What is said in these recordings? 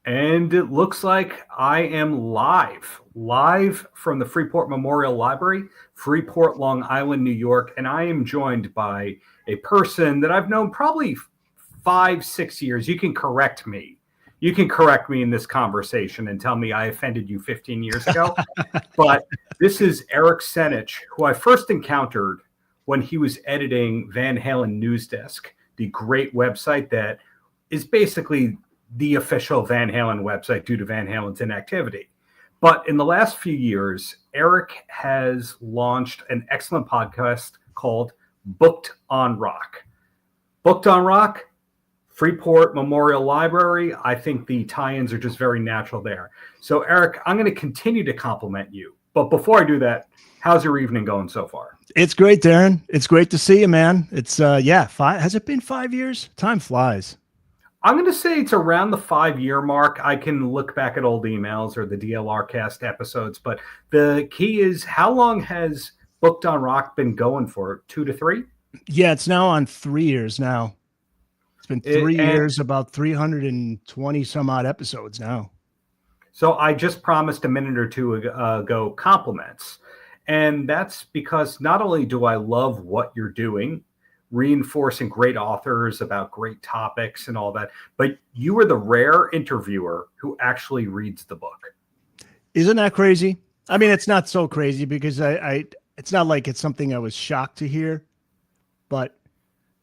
And it looks like I am live from the Freeport Memorial Library, Freeport, Long Island, New York. And I am joined by a person that I've known probably 5, 6 years. You can correct me. You can correct me in this conversation and tell me I offended you 15 years ago. But this is Eric Senich, who I first encountered when he was editing Van Halen News Desk, the great website that is basically the official Van Halen website due to Van Halen's inactivity. But in the last few years, Eric has launched an excellent podcast called Booked on Rock. Booked on Rock, Freeport Memorial Library. I think the tie-ins are just very natural there. So, Eric, I'm going to continue to compliment you. But before I do that, how's your evening going so far? It's great, Darren. It's great to see you, man. It's, has it been 5 years? Time flies. I'm going to say it's around the 5-year mark. I can look back at old emails or the DLR cast episodes, but the key is, how long has Booked on Rock been going for? 2 to 3? Yeah, it's now on 3 years now. It's been 3 years, about 320 some odd episodes now. So I just promised a minute or two ago compliments. And that's because not only do I love what you're doing, reinforcing great authors about great topics and all that, but you are the rare interviewer who actually reads the book. Isn't that crazy? I mean, it's not so crazy because it's not like it's something I was shocked to hear, but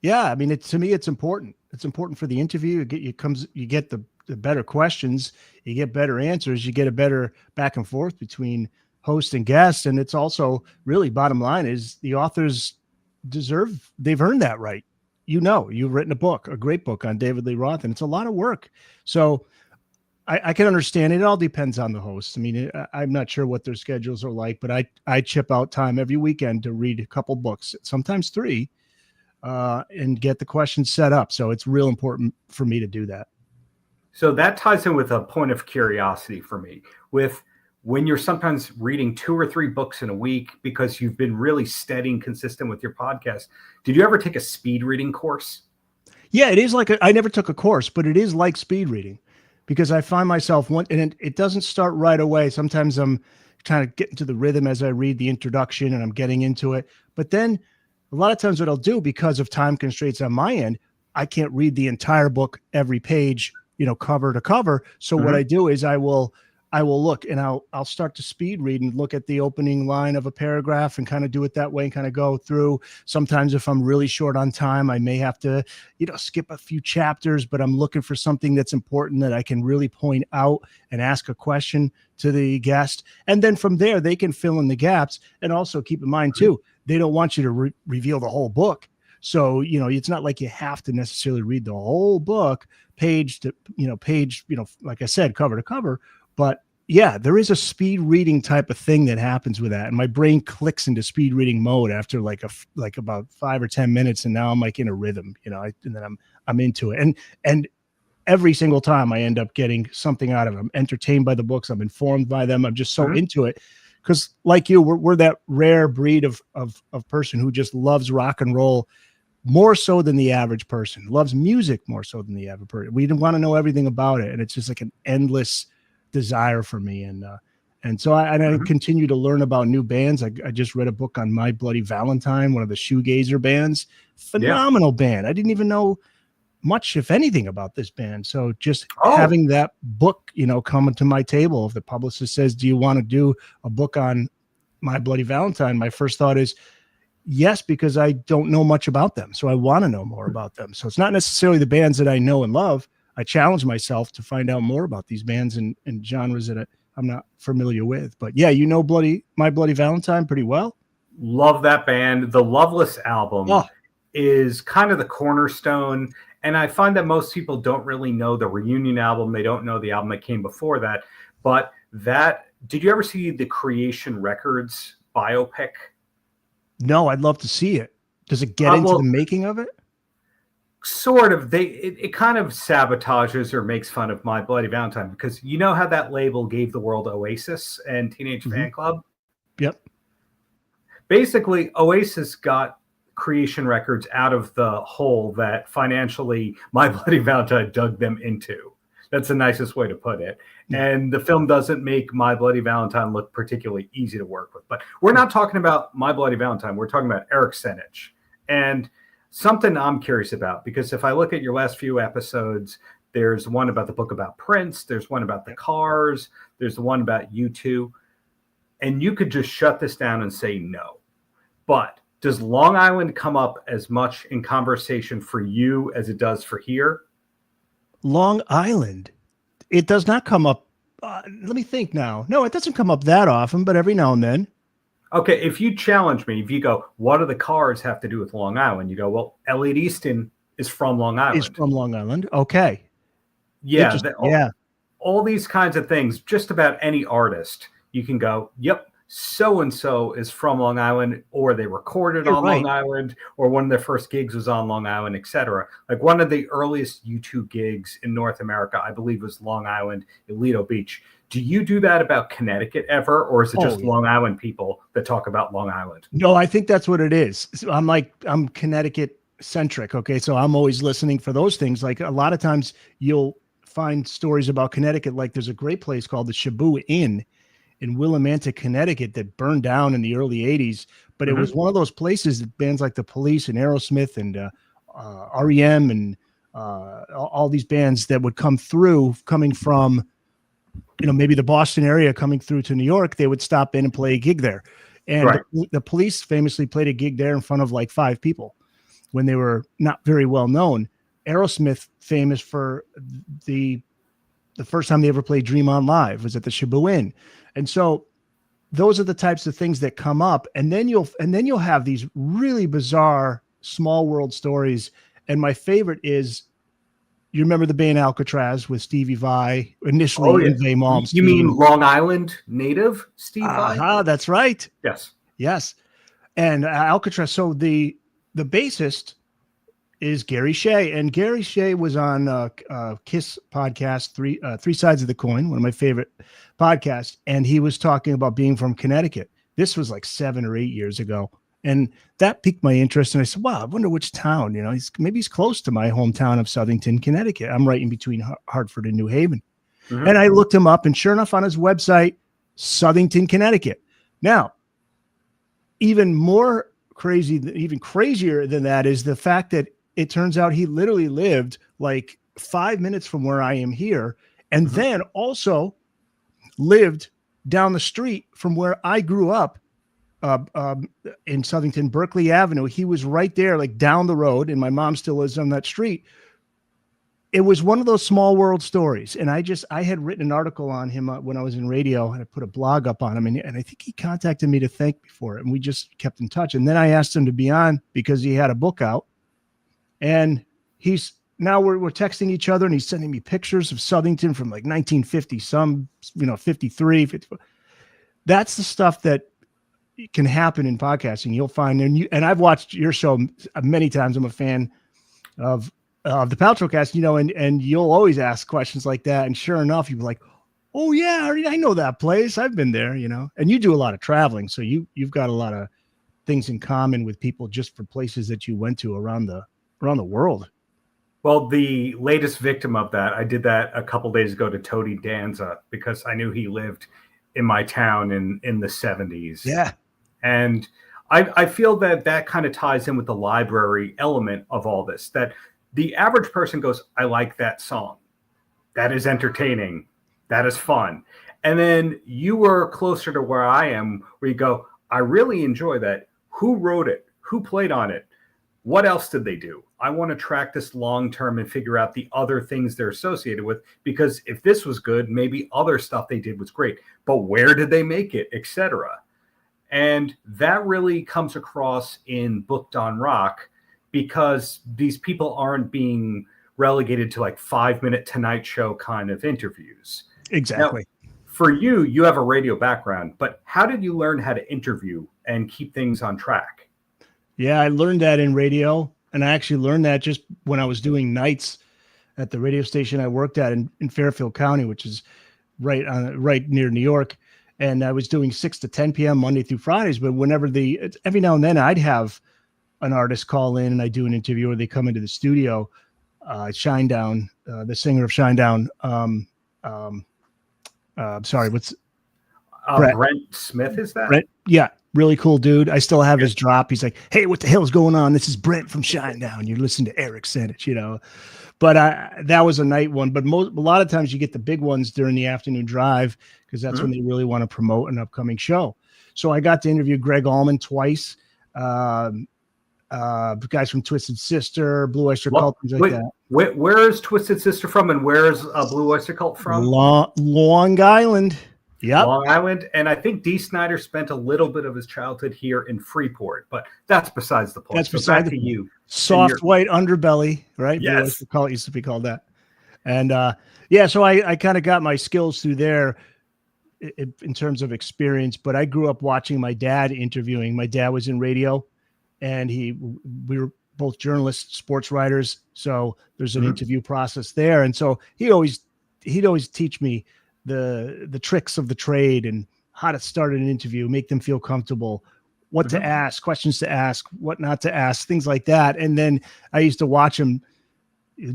yeah, I mean, to me, it's important. It's important for the interview. You get the better questions, you get better answers, you get a better back and forth between host and guest. And it's also really, bottom line is, the authors they've earned that right. You've written a great book on David Lee Roth, and it's a lot of work. So I can understand it. It all depends on the host. I mean, I'm not sure what their schedules are like, but I chip out time every weekend to read a couple books, sometimes 3, and get the questions set up. So it's real important for me to do that. So that ties in with a point of curiosity for me. With when you're sometimes reading 2 or 3 books in a week because you've been really steady and consistent with your podcast, did you ever take a speed reading course? Yeah, it is like I never took a course, but it is like speed reading, because I find myself and it doesn't start right away. Sometimes I'm trying to get into the rhythm as I read the introduction and I'm getting into it. But then a lot of times what I'll do, because of time constraints on my end, I can't read the entire book, every page, cover to cover. So what I do is I will look and I'll start to speed read and look at the opening line of a paragraph and kind of do it that way and kind of go through. Sometimes if I'm really short on time, I may have to, skip a few chapters, but I'm looking for something that's important that I can really point out and ask a question to the guest. And then from there, they can fill in the gaps. And also keep in mind too, they don't want you to reveal the whole book. So, it's not like you have to necessarily read the whole book page to, page, like I said, cover to cover. But yeah, there is a speed reading type of thing that happens with that. And my brain clicks into speed reading mode after like about 5 or 10 minutes. And now I'm like in a rhythm, and then I'm into it. And every single time I end up getting something out of it. I'm entertained by the books. I'm informed by them. I'm just so into it. Because like you, we're that rare breed of person who just loves rock and roll more so than the average person, loves music more so than the average person. We didn't want to know everything about it. And it's just like an endless desire for me. And so I continue to learn about new bands. I just read a book on My Bloody Valentine, one of the shoegazer bands. Phenomenal band. I didn't even know much, if anything, about this band. So just having that book, coming to my table, if the publicist says, do you want to do a book on My Bloody Valentine? My first thought is yes, because I don't know much about them. So I want to know more about them. So it's not necessarily the bands that I know and love. I challenge myself to find out more about these bands and genres that I'm not familiar with. But yeah, My Bloody Valentine pretty well. Love that band. The Loveless album is kind of the cornerstone. And I find that most people don't really know the Reunion album. They don't know the album that came before that. But did you ever see the Creation Records biopic? No, I'd love to see it. Does it get into the making of it? Sort of. It kind of sabotages or makes fun of My Bloody Valentine, because you know how that label gave the world Oasis and Teenage Fan Club? Yep. Basically, Oasis got Creation Records out of the hole that financially My Bloody Valentine dug them into. That's the nicest way to put it. And the film doesn't make My Bloody Valentine look particularly easy to work with. But we're not talking about My Bloody Valentine. We're talking about Eric Senich. And something I'm curious about, because if I look at your last few episodes, there's one about the book about Prince. There's one about the Cars. There's the one about U2. And you could just shut this down and say no. But does Long Island come up as much in conversation for you as it does for here? Long Island. It does not come up. Let me think now. No, it doesn't come up that often, but every now and then. Okay, if you challenge me, if you go, what do the Cars have to do with Long Island? You go, well, Elliott Easton is from Long Island. Is from Long Island. Okay. Yeah. All these kinds of things, just about any artist, you can go, yep, so-and-so is from Long Island, or they recorded on Long Island, or one of their first gigs was on Long Island, etc. Like one of the earliest U2 gigs in North America, I believe, was Long Island at Lido Beach. Do you do that about Connecticut ever, or is it just Long Island people that talk about Long Island? No, I think that's what it is. I'm Connecticut centric. Okay. So I'm always listening for those things. Like a lot of times you'll find stories about Connecticut. Like there's a great place called the Shabu Inn in Willimantic, Connecticut that burned down in the early 80s. But it was one of those places that bands like the Police and Aerosmith and REM and all these bands that would come through, coming from, maybe the Boston area, coming through to New York, they would stop in and play a gig there. And the Police famously played a gig there in front of like 5 people when they were not very well known. Aerosmith, famous for the first time they ever played Dream On Live, was at the Shabu Inn. And so those are the types of things that come up. And then you'll have these really bizarre small world stories. And my favorite is, you remember the band Alcatraz with Stevie Vai, initially in Vay Malms. You mean Long Island native Steve Vai? That's right. Yes. And Alcatraz. So the bassist is Gary Shea, and Gary Shea was on Kiss podcast, Three Sides of the Coin, one of my favorite podcasts, and he was talking about being from Connecticut. This was like 7 or 8 years ago, and that piqued my interest. And I said, "Wow, I wonder which town. Maybe he's close to my hometown of Southington, Connecticut. I'm right in between Hartford and New Haven." And I looked him up, and sure enough, on his website, Southington, Connecticut. Now, even crazier than that is the fact that it turns out he literally lived like 5 minutes from where I am here, and then also lived down the street from where I grew up in Southington, Berkeley Avenue. He was right there, like down the road, and my mom still lives on that street. It was one of those small world stories. And I had written an article on him when I was in radio, and I put a blog up on him, and I think he contacted me to thank me for it. And we just kept in touch. And then I asked him to be on because he had a book out. And we're texting each other, and he's sending me pictures of Southington from like 1950, 53, 54. That's the stuff that can happen in podcasting. You'll find, and I've watched your show many times. I'm a fan of the Paltrowcast, and you'll always ask questions like that. And sure enough, you'll be like, "Oh yeah, I know that place. I've been there," and you do a lot of traveling. So you've got a lot of things in common with people just for places that you went to around the world. Well, the latest victim of that, I did that a couple days ago to Tony Danza because I knew he lived in my town in the 70s. Yeah. And I feel that kind of ties in with the library element of all this, that the average person goes, I like that song. That is entertaining. That is fun. And then you were closer to where I am, where you go, I really enjoy that. Who wrote it? Who played on it? What else did they do? I want to track this long term and figure out the other things they're associated with, because if this was good, maybe other stuff they did was great, but where did they make it, etc. And that really comes across in Booked on Rock, because these people aren't being relegated to like 5-minute Tonight Show kind of interviews. Exactly. Now, for you have a radio background, but how did you learn how to interview and keep things on track? Yeah, I learned that in radio, and I actually learned that just when I was doing nights at the radio station I worked at in Fairfield County, which is right near New York. And I was doing 6 to 10 p.m. Monday through Fridays. But every now and then I'd have an artist call in and I do an interview, or they come into the studio. Shinedown, the singer of Shinedown. Sorry, what's Brent Smith, is that? Brent, yeah, really cool dude. I still have his drop. He's like, "Hey, what the hell's going on? This is Brent from Shinedown. You're listening to Eric Senich, you know." But that was a night one. But a lot of times you get the big ones during the afternoon drive because that's when they really want to promote an upcoming show. So I got to interview Greg Allman twice. Guys from Twisted Sister, Blue Oyster Cult, things like that. Where is Twisted Sister from, and where's Blue Oyster Cult from? Long Island. Yep. Long Island. And I think Dee Snider spent a little bit of his childhood here in Freeport, but that's besides the point. That's beside the point. You. Soft white underbelly, right? Yes. Blue Oyster Cult used to be called that. And so I kind of got my skills through there in terms of experience, but I grew up watching my dad interviewing. My dad was in radio, and we were both journalists, sports writers. So there's an interview process there. And so he'd always teach me the tricks of the trade and how to start an interview, make them feel comfortable, what to ask, questions to ask, what not to ask, things like that. And then I used to watch him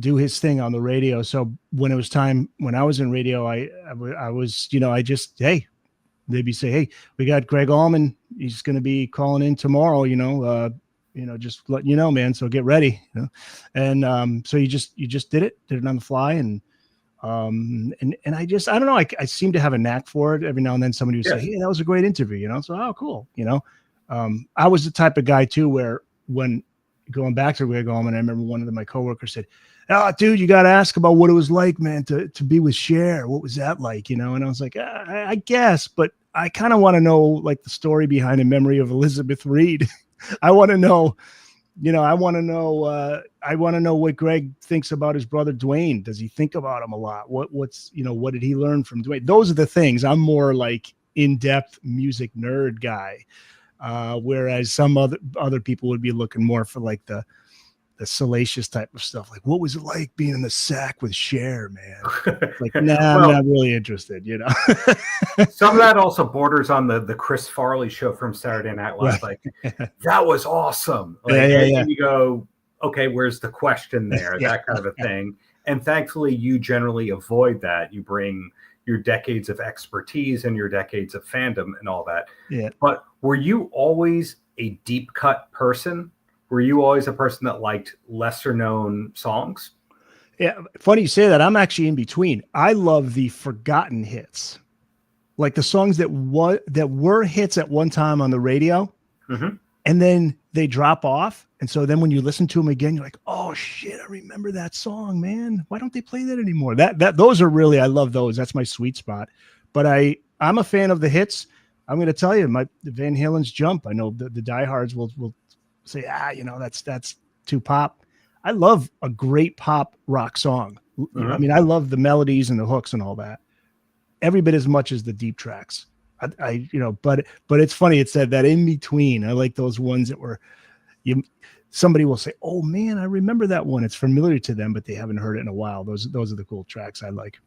do his thing on the radio. So when it was time, when I was in radio, I was, they'd be say, "Hey, we got Greg Allman. He's going to be calling in tomorrow, just letting you know, man. So get ready." And so you just did it on the fly. And I don't know, I seem to have a knack for it. Every now and then somebody would say, "Hey, that was a great interview," so, "Oh, cool." I was the type of guy too, where when going back to Greg Allman, I remember one of my coworkers said, "Oh, dude, you got to ask about what it was like, man, to be with Cher. What was that like?" And I was like, I guess, but I kind of want to know like the story behind In Memory of Elizabeth Reed. I want to know, I want to know what Greg thinks about his brother Dwayne. Does he think about him a lot? What did he learn from Dwayne? Those are the things. I'm more like in-depth music nerd guy. Whereas some other people would be looking more for like the salacious type of stuff. Like, what was it like being in the sack with Cher, man? Like, nah, I'm not really interested, Some of that also borders on the Chris Farley show from Saturday Night Live. Right. Like, that was awesome. Like, and you go, okay, where's the question there? That kind of a thing. And thankfully, you generally avoid that. You bring your decades of expertise and your decades of fandom and all that. Yeah. But were you always a deep cut person? Were you always a person that liked lesser known songs? Yeah. Funny you say that. I'm actually in between. I love the forgotten hits, like the songs that were hits at one time on the radio, and then they drop off. And so then when you listen to them again, you're like, "Oh shit, I remember that song, man. Why don't they play that anymore?" Those are really, I love those. That's my sweet spot. But I'm a fan of the hits. I'm going to tell you, Van Halen's Jump. I know the diehards will say, that's too pop. I love a great pop rock song. I mean, I love the melodies and the hooks and all that, every bit as much as the deep tracks. But it's funny. It said that in between. I like those ones that were somebody will say, "Oh man, I remember that one." It's familiar to them, but they haven't heard it in a while. Those are the cool tracks I like.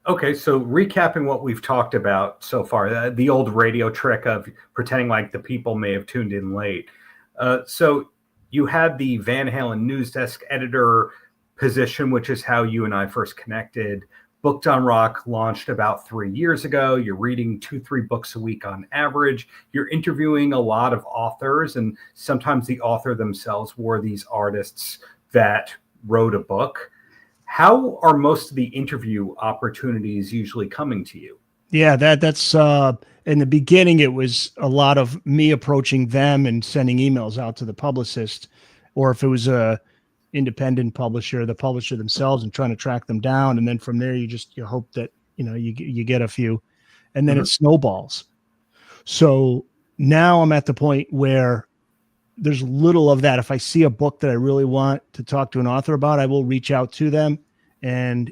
Okay, so recapping what we've talked about so far, the old radio trick of pretending like the people may have tuned in late. So you had the Van Halen news desk editor position, which is how you and I first connected. Booked on Rock launched about 3 years ago. You're reading 2-3 books a week on average. You're interviewing a lot of authors, and sometimes the author themselves were these artists that wrote a book. How are most of the interview opportunities usually coming to you? Yeah, that's in the beginning, it was a lot of me approaching them and sending emails out to the publicist, or if it was a independent publisher, the publisher themselves, and trying to track them down. And then from there, you hope that, you get a few, and then it snowballs. So now I'm at the point where there's little of that. If I see a book that I really want to talk to an author about, I will reach out to them and,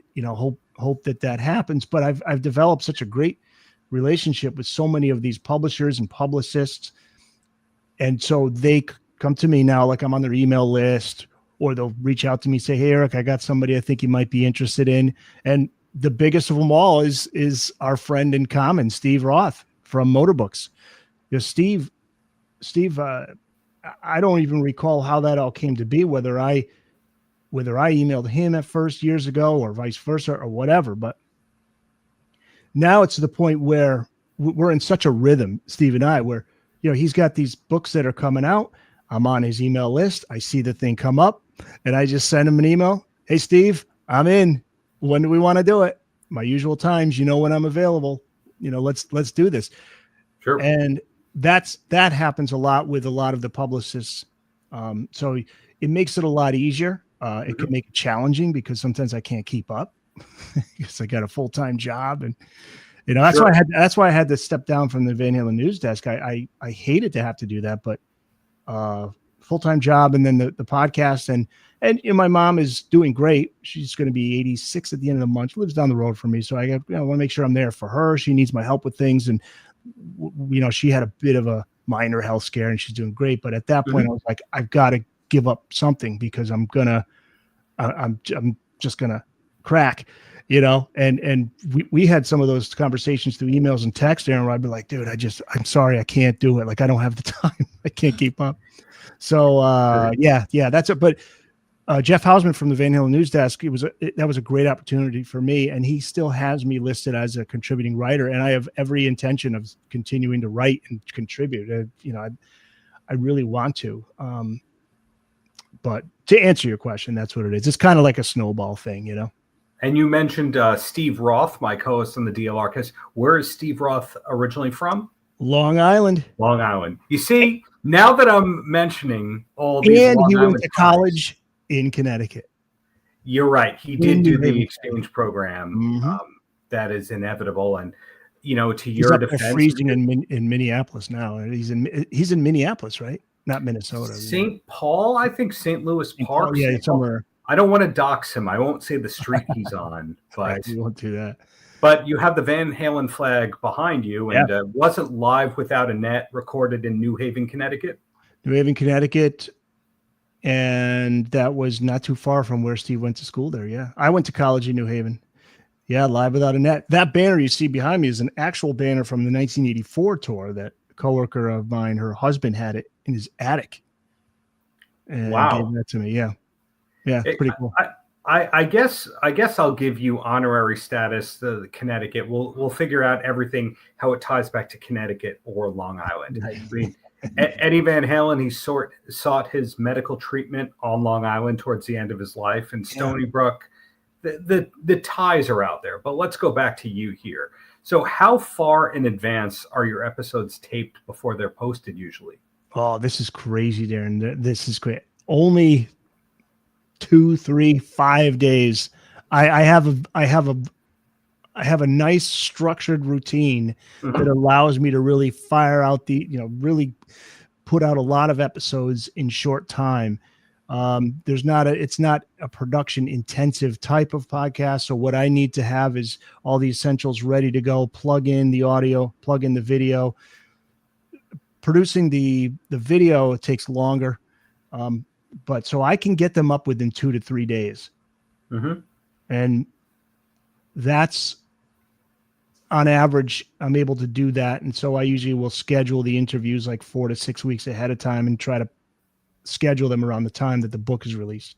hope that happens. But I've developed such a great relationship with so many of these publishers and publicists. And so they come to me now, like I'm on their email list, or they'll reach out to me, say, "Hey, Eric, I got somebody I think you might be interested in." And the biggest of them all is our friend in common, Steve Roth from Motorbooks. Steve, I don't even recall how that all came to be, whether I whether I emailed him at first years ago or vice versa or whatever. But now it's to the point where we're in such a rhythm, Steve and I, where, he's got these books that are coming out. I'm on his email list. I see the thing come up and I just send him an email. Hey, Steve, I'm in. When do we want to do it? My usual times, when I'm available, let's do this. Sure. And that happens a lot with a lot of the publicists. So it makes it a lot easier. It can make it challenging because sometimes I can't keep up because I got a full-time job. And, that's Sure. why I had to step down from the Van Halen news desk. I hated to have to do that, but full-time job and then the podcast and my mom is doing great. She's going to be 86 at the end of the month. She lives down the road from me. So I want to make sure I'm there for her. She needs my help with things. And, she had a bit of a minor health scare and she's doing great. But at that point I was like, I've got to give up something because I'm just going to crack, and we had some of those conversations through emails and text, Aaron, where I'd be like, dude, I'm sorry, I can't do it. Like, I don't have the time. I can't keep up. So, yeah, that's it. But Jeff Hausman from the Van Halen news desk, that was a great opportunity for me. And he still has me listed as a contributing writer. And I have every intention of continuing to write and contribute. I really want to. But to answer your question, that's what it is. It's kind of like a snowball thing, And you mentioned Steve Roth, my co-host on the DLR cast. Where is Steve Roth originally from? Long Island. Long Island. You see, now that I'm mentioning all these and Long he Island went to college in Connecticut. You're right. He did do the exchange program. Mm-hmm. That is inevitable. And, to He's your up defense, freezing in Minneapolis now. He's in Minneapolis, right? Not Minnesota. St. Paul, I think St. Louis Park. Yeah, somewhere. I don't want to dox him. I won't say the street he's on, but right, we won't do that. But you have the Van Halen flag behind you, and wasn't Live Without a Net recorded in New Haven, Connecticut? New Haven, Connecticut, and that was not too far from where Steve went to school there. Yeah, I went to college in New Haven. Yeah, Live Without a Net. That banner you see behind me is an actual banner from the 1984 tour that a coworker of mine, her husband, had it in his attic. And gave that to me. Yeah. Yeah, pretty cool. I guess I'll give you honorary status to Connecticut. We'll figure out everything, how it ties back to Connecticut or Long Island. I mean, Eddie Van Halen, he sought his medical treatment on Long Island towards the end of his life. And Stony Brook, the ties are out there. But let's go back to you here. So how far in advance are your episodes taped before they're posted usually? Oh, this is crazy, Darren. This is great. Only 2, 3, 5 days. I have a nice structured routine that allows me to really fire out really put out a lot of episodes in short time. It's not a production intensive type of podcast. So what I need to have is all the essentials ready to go, plug in the audio, plug in the video. Producing the video takes longer. But so I can get them up within 2 to 3 days. And that's on average, I'm able to do that. And so I usually will schedule the interviews like 4 to 6 weeks ahead of time and try to schedule them around the time that the book is released.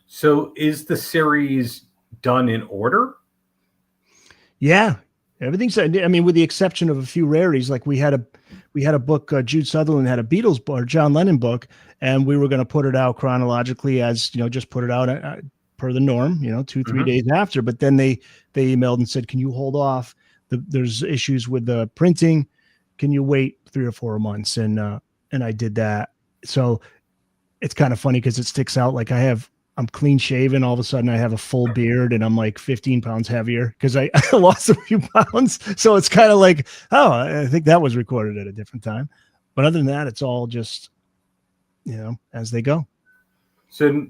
So is the series done in order? Yeah. Everything's, I mean, with the exception of a few rarities, like we had a book, Jude Sutherland had a Beatles book, or John Lennon book, and we were going to put it out chronologically as, just put it out per the norm, 2-3 days after. But then they emailed and said, can you hold off? There's issues with the printing. Can you wait 3 or 4 months? And I did that. So it's kind of funny because it sticks out. Like I'm clean shaven. All of a sudden I have a full beard and I'm like 15 pounds heavier because I lost a few pounds. So it's kind of like, oh, I think that was recorded at a different time. But other than that, it's all just, as they go. So,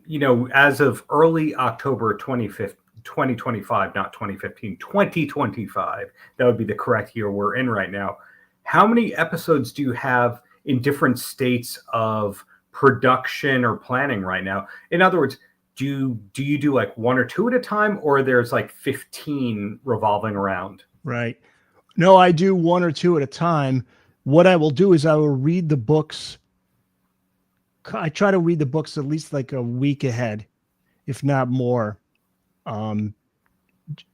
as of early October 2025, not 2015, 2025, that would be the correct year we're in right now. How many episodes do you have in different states of production or planning right now? In other words, do you do like 1 or 2 at a time, or there's like 15 revolving around? Right. No, I do 1 or 2 at a time. What I will do is I will read the books. I try to read the books at least like a week ahead. if not more.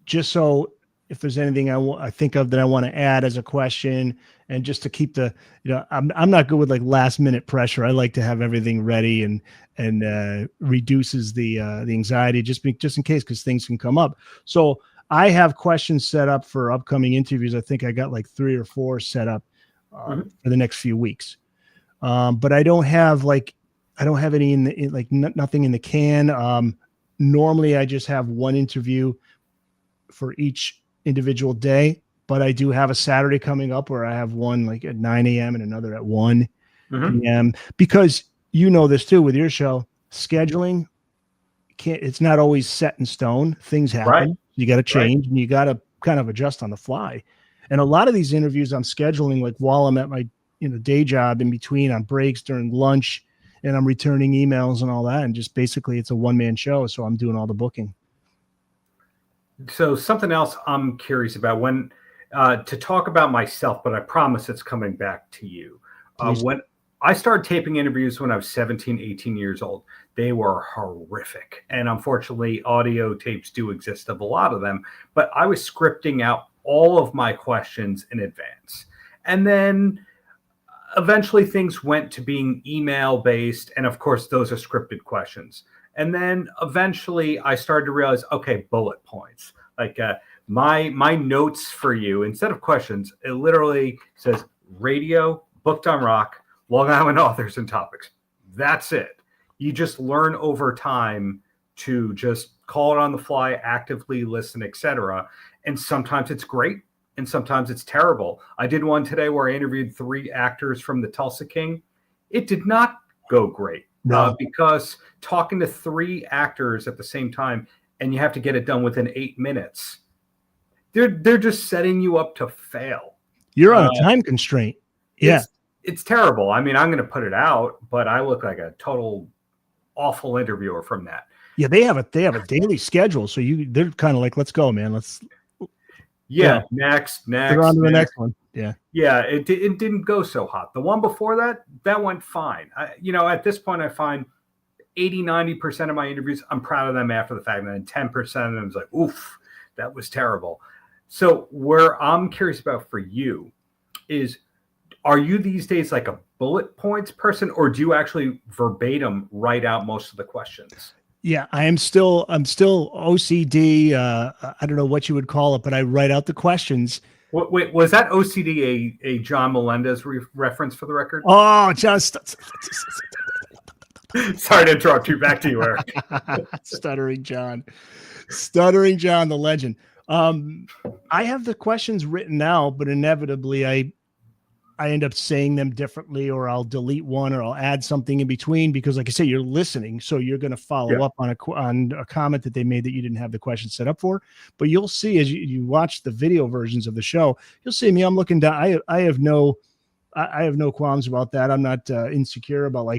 Just so if there's anything I think of that I want to add as a question, and just to keep the, I'm not good with like last minute pressure. I like to have everything ready, and reduces the anxiety just in case, because things can come up. So I have questions set up for upcoming interviews. I think I got like 3 or 4 set up for the next few weeks. But I don't have any nothing in the can. Normally I just have one interview for each individual day, but I do have a Saturday coming up where I have one like at 9 a.m. and another at 1 p.m. Because this too with your show, scheduling it's not always set in stone. Things happen. Right. You got to change, and you got to kind of adjust on the fly. And a lot of these interviews I'm scheduling like while I'm at my day job, in between, on breaks, during lunch, and I'm returning emails and all that. And just basically it's a one-man show. So I'm doing all the booking. So something else I'm curious about, when to talk about myself, but I promise it's coming back to you. When I started taping interviews when I was 17, 18 years old, they were horrific. And unfortunately, audio tapes do exist of a lot of them, but I was scripting out all of my questions in advance. And then eventually things went to being email based. And of course, those are scripted questions. And then eventually I started to realize, okay, bullet points. Like my notes for you, instead of questions, it literally says radio, booked on rock, Long Island authors and topics. That's it. You just learn over time to just call it on the fly, actively listen, etc. And sometimes it's great, and sometimes it's terrible. I did one today where I interviewed 3 actors from the Tulsa King. It did not go great. No. Because talking to 3 actors at the same time, and you have to get it done within 8 minutes, they're just setting you up to fail. You're on a time constraint. Yeah. It's terrible. I mean, I'm going to put it out, but I look like a total awful interviewer from that. Yeah, they have a daily schedule, so they're kind of like, let's go, man. Let's. Yeah, next. They're on to the next one. Yeah. Yeah, it didn't go so hot. The one before that went fine. At this point, I find 80-90% of my interviews, I'm proud of them after the fact, and then 10% of them is like, oof, that was terrible. So where I'm curious about for you is, are you these days like a bullet points person, or do you actually verbatim write out most of the questions? Yeah, I'm still OCD. I don't know what you would call it, but I write out the questions. Wait, was that OCD a John Melendez reference for the record? Oh, just sorry to interrupt you. Back to you, Eric. Stuttering John, the legend. I have the questions written now, but inevitably I end up saying them differently, or I'll delete one, or I'll add something in between, because like I say, you're listening. So you're going to follow up on a comment that they made that you didn't have the question set up for. But you'll see as you watch the video versions of the show, you'll see me. I'm looking down. I have no qualms about that. I'm not insecure about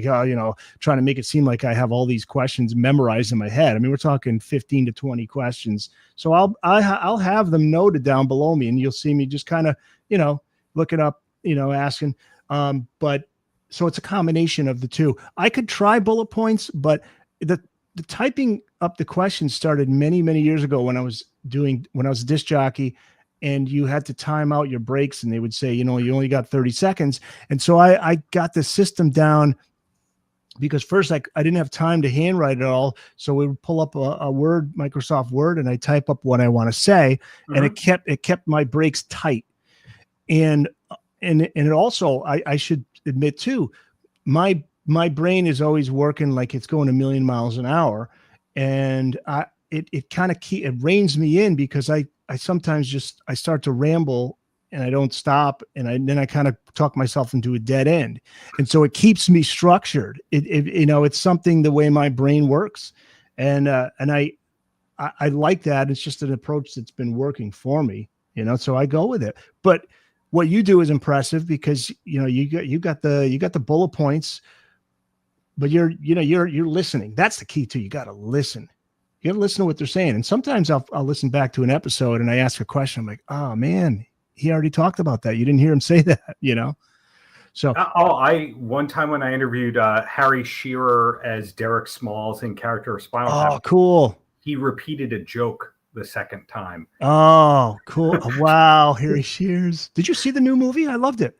trying to make it seem like I have all these questions memorized in my head. I mean, we're talking 15 to 20 questions. So I'll have them noted down below me, and you'll see me just kind of, looking up, asking. But so it's a combination of the two. I could try bullet points, but the typing up the questions started many, many years ago when I was a disc jockey, and you had to time out your breaks, and they would say, you only got 30 seconds. And so I got the system down, because first I didn't have time to handwrite it all. So we would pull up a Word, Microsoft Word, and I type up what I want to say. And it kept my breaks tight. And it also, I should admit too, my brain is always working like it's going a million miles an hour. And it kind of it reins me in, because I sometimes I start to ramble and I don't stop. And then I kind of talk myself into a dead end. And so it keeps me structured. It's something, the way my brain works. And I like that. It's just an approach that's been working for me, so I go with it. But what you do is impressive, because you got the bullet points, but you're listening. That's the key too. You got to listen. You got to listen to what they're saying. And sometimes I'll listen back to an episode and I ask a question. I'm like, oh man, he already talked about that. You didn't hear him say that, So, one time when I interviewed Harry Shearer as Derek Smalls in character of Spinal Tap, cool. he repeated a joke the second time. Oh, cool. Wow. Harry Shears. Did you see the new movie? I loved it.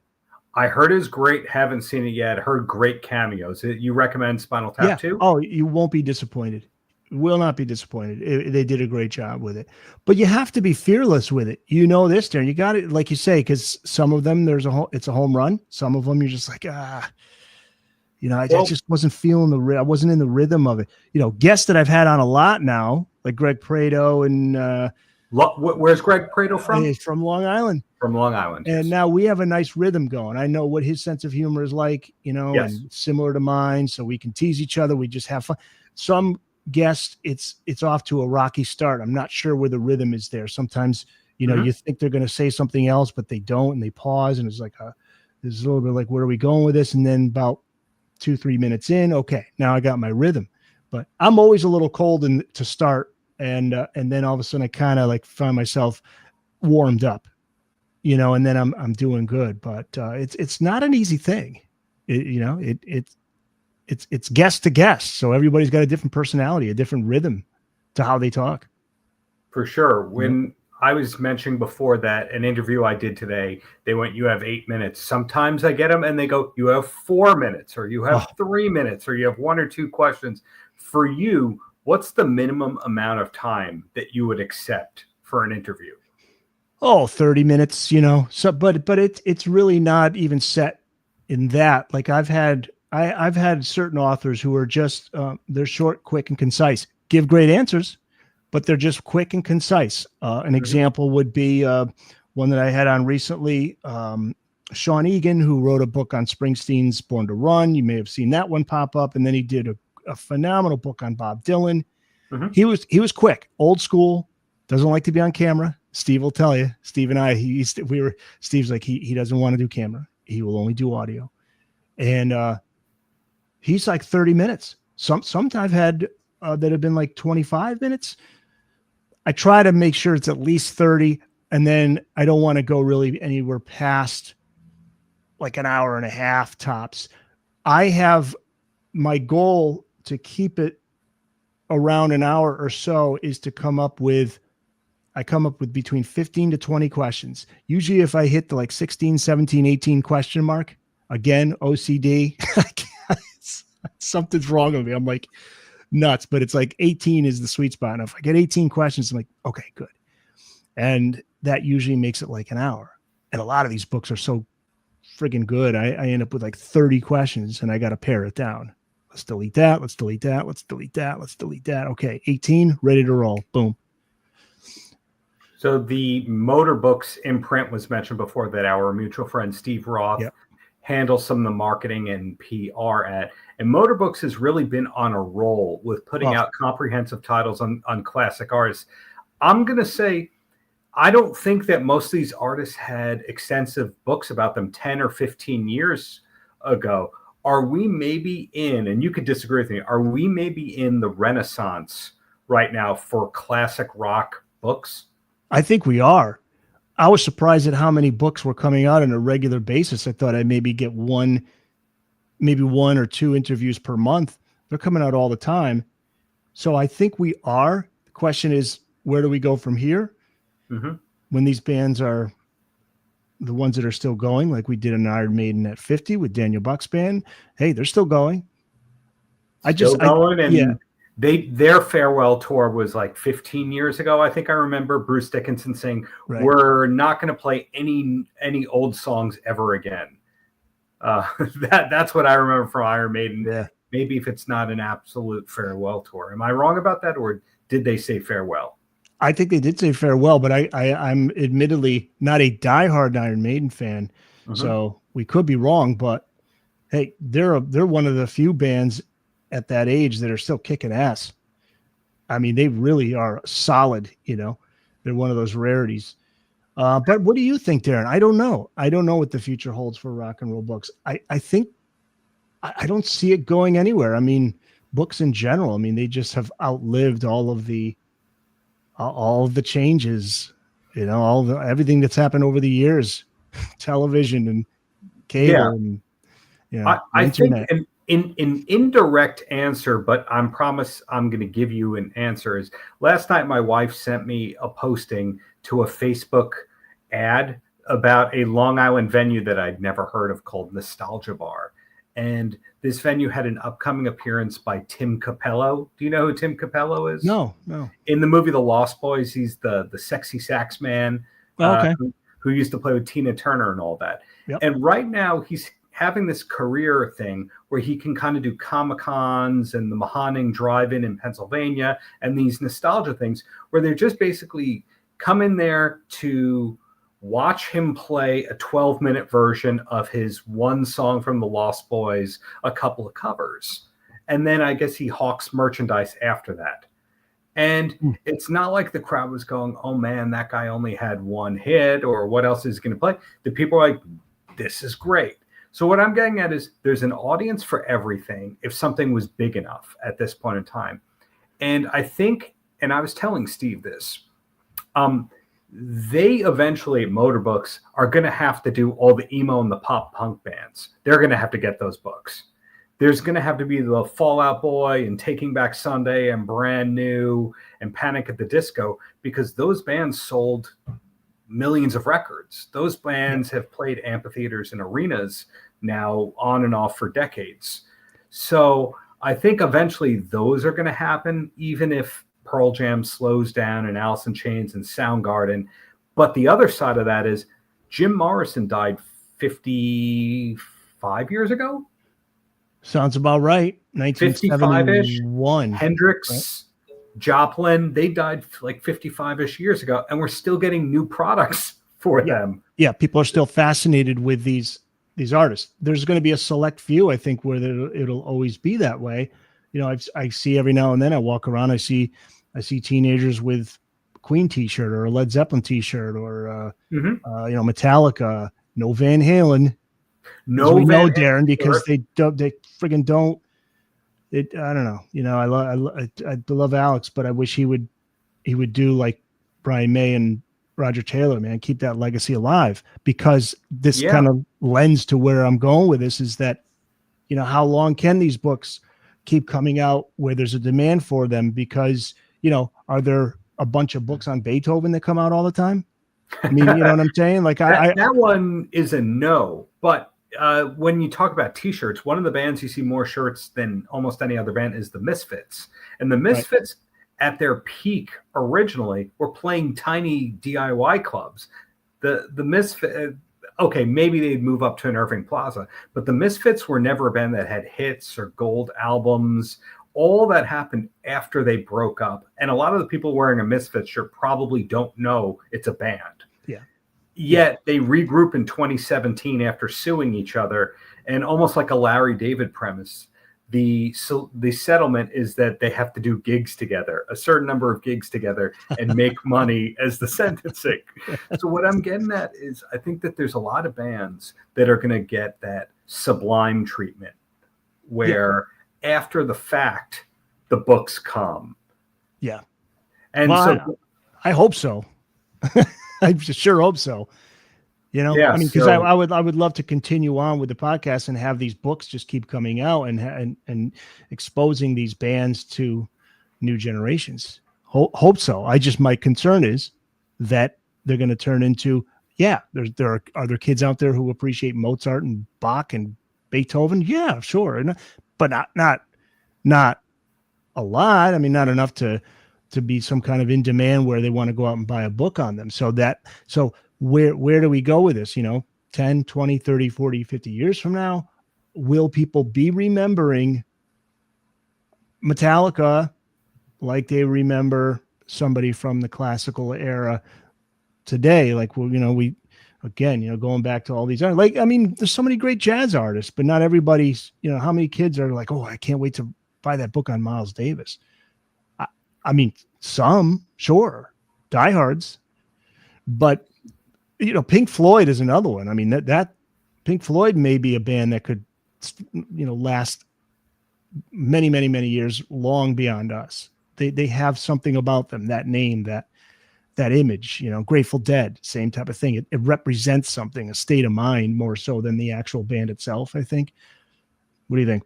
I heard it's great. Haven't seen it yet. Heard great cameos. You recommend Spinal Tap too? Oh, you won't be disappointed. Will not be disappointed. They did a great job with it, but you have to be fearless with it. You know this, Darren. You got it, like you say, because some of them it's a home run. Some of them you're just like I just wasn't feeling I wasn't in the rhythm of it. Guests that I've had on a lot now, like Greg Prado and where's Greg Prado from? He's from Long Island. From Long Island, and yes. Now we have a nice rhythm going. I know what his sense of humor is like, yes. And similar to mine, so we can tease each other. We just have fun. Some guests, it's off to a rocky start. I'm not sure where the rhythm is there. Sometimes, you think they're going to say something else, but they don't, and they pause, and it's like there's a little bit like, where are we going with this? And then about 2-3 minutes in, okay, now I got my rhythm. But I'm always a little cold to start, and then all of a sudden I kind of like find myself warmed up. And then I'm doing good, but it's not an easy thing. It's guest to guest. So everybody's got a different personality, a different rhythm to how they talk. For sure. When I was mentioning before that an interview I did today, they went, you have 8 minutes. Sometimes I get them and they go, you have 4 minutes, or you have 3 minutes, or you have 1 or 2 questions. For you, what's the minimum amount of time that you would accept for an interview? 30 minutes, so, but it's really not even set in that. Like I've had certain authors who are just, they're short, quick, and concise, give great answers, but they're just quick and concise. An example would be one that I had on recently, Sean Egan, who wrote a book on Springsteen's Born to Run. You may have seen that one pop up. And then he did a phenomenal book on Bob Dylan. He was quick, old school, doesn't like to be on camera. Steve will tell you. Steve and I, Steve's like, he doesn't want to do camera. He will only do audio. And he's like 30 minutes. Some I've had that have been like 25 minutes. I try to make sure it's at least 30. And then I don't want to go really anywhere past like an hour and a half tops. I have my goal to keep it around an hour or so is to come up with between 15 to 20 questions. Usually if I hit the like 16, 17, 18 question mark, again, OCD, something's wrong with me. I'm like nuts, but it's like 18 is the sweet spot. And if I get 18 questions, I'm like, okay, good. And that usually makes it like an hour. And a lot of these books are so friggin' good. I end up with like 30 questions and I got to pare it down. Let's delete that. Let's delete that. Let's delete that. Let's delete that. Okay. 18, ready to roll. Boom. So the Motor Books imprint was mentioned before that our mutual friend Steve Roth handles some of the marketing and PR at. And Motor Books has really been on a roll with putting out comprehensive titles on classic artists. I'm going to say, I don't think that most of these artists had extensive books about them 10 or 15 years ago. Are we maybe in, and you could disagree with me, are we maybe in the renaissance right now for classic rock books? I think we are. I was surprised at how many books were coming out on a regular basis. I thought I'd maybe get one or two interviews per month. They're coming out all the time. So I think we are. The question is, where do we go from here? When these bands are the ones that are still going, like we did an Iron Maiden at 50 with Daniel Buck's band. Hey, they're still going. Their farewell tour was like 15 years ago. I think I remember Bruce Dickinson saying, we're not going to play any old songs ever again. That's what I remember from Iron Maiden. Yeah. Maybe if it's not an absolute farewell tour. Am I wrong about that? Or did they say farewell? I think they did say farewell, but I'm admittedly not a diehard Iron Maiden fan. So we could be wrong, but hey, they're one of the few bands at that age that are still kicking ass. I mean, they really are solid, they're one of those rarities. But what do you think, Darren? I don't know. I don't know what the future holds for rock and roll books. I think I don't see it going anywhere. I mean, books in general, they just have outlived all of the changes, everything that's happened over the years, television and cable and I think an indirect answer, but I promise I'm going to give you an answer, is last night my wife sent me a posting to a Facebook ad about a Long Island venue that I'd never heard of called Nostalgia Bar. And this venue had an upcoming appearance by Tim Capello. Do you know who Tim Capello is? No. In the movie The Lost Boys, he's the sexy sax man who used to play with Tina Turner and all that. Yep. And right now he's having this career thing where he can kind of do Comic-Cons and the Mahoning Drive-In in Pennsylvania and these nostalgia things where they're just basically come in there to watch him play a 12-minute version of his one song from The Lost Boys, a couple of covers. And then I guess he hawks merchandise after that. And it's not like the crowd was going, oh man, that guy only had one hit, or what else is he going to play? The people are like, this is great. So what I'm getting at is there's an audience for everything if something was big enough at this point in time. And I think, and I was telling Steve this, they eventually at Motor Books are going to have to do all the emo and the pop punk bands. They're going to have to get those books. There's going to have to be the Fall Out Boy and Taking Back Sunday and Brand New and Panic at the Disco, because those bands sold millions of records. Those bands have played amphitheaters and arenas now on and off for decades. So I think eventually those are going to happen, even if Pearl Jam slows down and Alice in Chains and Soundgarden. But the other side of that is Jim Morrison died 55 years ago. Sounds about right. 1971. Hendrix, right? Joplin, they died like 55-ish years ago, and we're still getting new products for them. Yeah, people are still fascinated with these artists. There's going to be a select few, I think, where it'll always be that way. You know, I see every now and then I walk around, I see teenagers with Queen t-shirt or a Led Zeppelin t-shirt or Metallica, no Van Halen. No, we know, Darren, because they friggin' don't. I don't know. You know, I love Alex, but I wish he would do like Brian May and Roger Taylor, man, keep that legacy alive, because this kind of lends to where I'm going with this is that, you know, how long can these books keep coming out where there's a demand for them? Because, you know, are there a bunch of books on Beethoven that come out all the time? I mean, you know what I'm saying? Like that one is a no, but when you talk about t-shirts, one of the bands you see more shirts than almost any other band is the Misfits. And the Misfits at their peak originally were playing tiny DIY clubs. The Misfits, okay, maybe they'd move up to an Irving Plaza, but the Misfits were never a band that had hits or gold albums. All that happened after they broke up. And a lot of the people wearing a Misfits shirt probably don't know it's a band. Yet they regroup in 2017 after suing each other, and almost like a Larry David premise, the settlement is that they have to do gigs together, a certain number of gigs together, and make money as the sentencing. So what I'm getting at is I think that there's a lot of bands that are going to get that Sublime treatment where after the fact, the books come. Yeah. And so I hope so. I sure hope so. You know, I mean, because I would love to continue on with the podcast and have these books just keep coming out and exposing these bands to new generations. Hope so. My concern is that they're going to turn into, there are kids out there who appreciate Mozart and Bach and Beethoven. Yeah, sure. But not a lot. I mean, not enough to be some kind of in demand where they want to go out and buy a book on them. So where do we go with this? You know, 10, 20, 30, 40, 50 years from now, will people be remembering Metallica like they remember somebody from the classical era today? Like, well, you know, going back to all these, like, I mean, there's so many great jazz artists, but not everybody's, you know, how many kids are like, oh, I can't wait to buy that book on Miles Davis. I mean, some, sure, diehards, but, you know, Pink Floyd is another one. I mean, that Pink Floyd may be a band that could, you know, last many, many, many years, long beyond us. They have something about them, that name, that image, you know. Grateful Dead, same type of thing. It represents something, a state of mind more so than the actual band itself, I think. What do you think?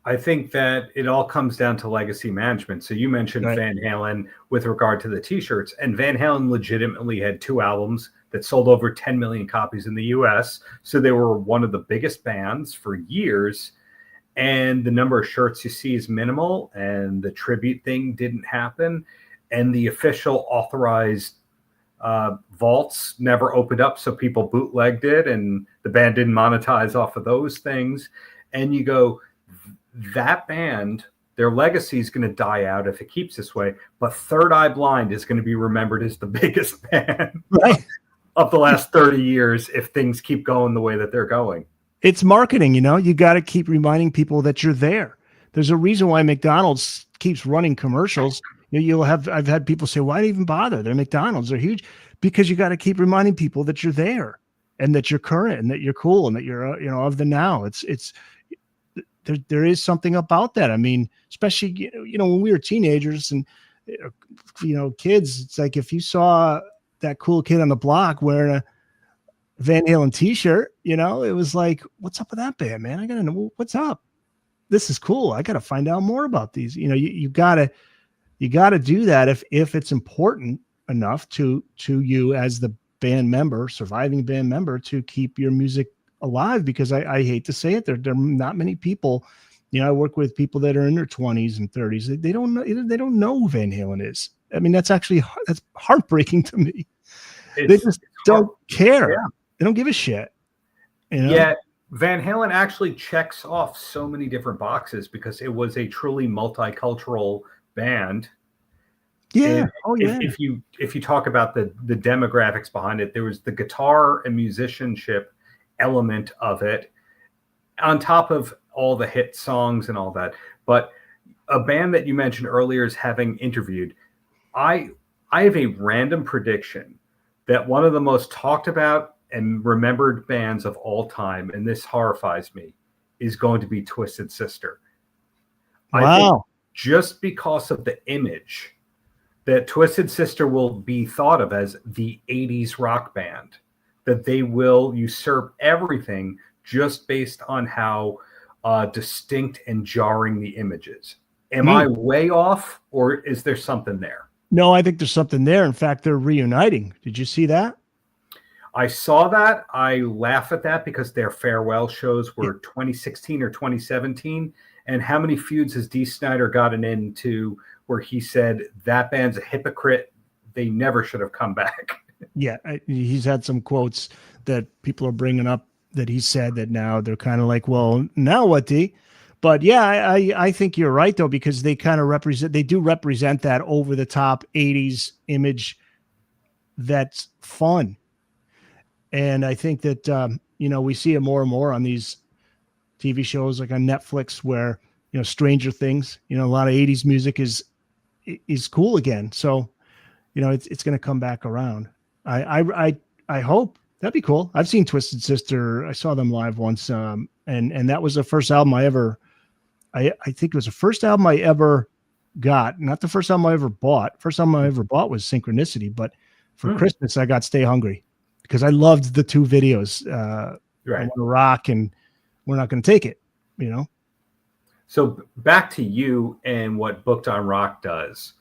I think that it all comes down to legacy management. So you mentioned Right. Van Halen with regard to the t-shirts, and Van Halen legitimately had 2 albums that sold over 10 million copies in the US. So they were one of the biggest bands for years. And the number of shirts you see is minimal, and the tribute thing didn't happen. And the official authorized vaults never opened up. So people bootlegged it, and the band didn't monetize off of those things. And you go, that band, their legacy is going to die out if it keeps this way. But Third Eye Blind is going to be remembered as the biggest band Right. of the last 30 years if things keep going the way that they're going. It's marketing, you got to keep reminding people that you're there. There's a reason why McDonald's keeps running commercials. I've had people say, why even bother? They're McDonald's, they're huge. Because you got to keep reminding people that you're there and that you're current and that you're cool and that you're, of the now. There is something about that. I mean, especially, when we were teenagers and, kids, it's like if you saw that cool kid on the block wearing a Van Halen t-shirt, it was like, what's up with that band, man? I got to know what's up. This is cool. I got to find out more about these. You got to do that if it's important enough to you as the band member, surviving band member, to keep your music alive, because I hate to say it, there are not many people. I work with people that are in their 20s and 30s. They don't know who Van Halen is. I mean, that's heartbreaking to me. They just don't care. Yeah. They don't give a shit. Yeah, Van Halen actually checks off so many different boxes because it was a truly multicultural band. Yeah. If you talk about the demographics behind it, there was the guitar and musicianship element of it on top of all the hit songs and all that. But a band that you mentioned earlier is having interviewed. I have a random prediction that one of the most talked about and remembered bands of all time, and this horrifies me, is going to be Twisted Sister. Wow. I think just because of the image that Twisted Sister will be thought of as the 80s rock band, that they will usurp everything just based on how distinct and jarring the image is. Am I way off, or is there something there? No, I think there's something there. In fact, they're reuniting. Did you see that? I saw that. I laugh at that because their farewell shows were 2016 or 2017. And how many feuds has Dee Snider gotten into where he said that band's a hypocrite? They never should have come back. Yeah, he's had some quotes that people are bringing up that he said that now they're kind of like, well, now what, D? But yeah, I think you're right, though, because they kind of represent that over the top 80s image that's fun. And I think that, we see it more and more on these TV shows like on Netflix where, Stranger Things, a lot of 80s music is cool again. So, it's going to come back around. I hope. That'd be cool. I've seen Twisted Sister. I saw them live once. And that was the first album I think it was the first album I ever got. Not the first album I ever bought. First album I ever bought was Synchronicity. But for Christmas, I got Stay Hungry because I loved the two videos. Right. I Want to Rock and We're Not Going to Take It, So back to you and what Booked on Rock does.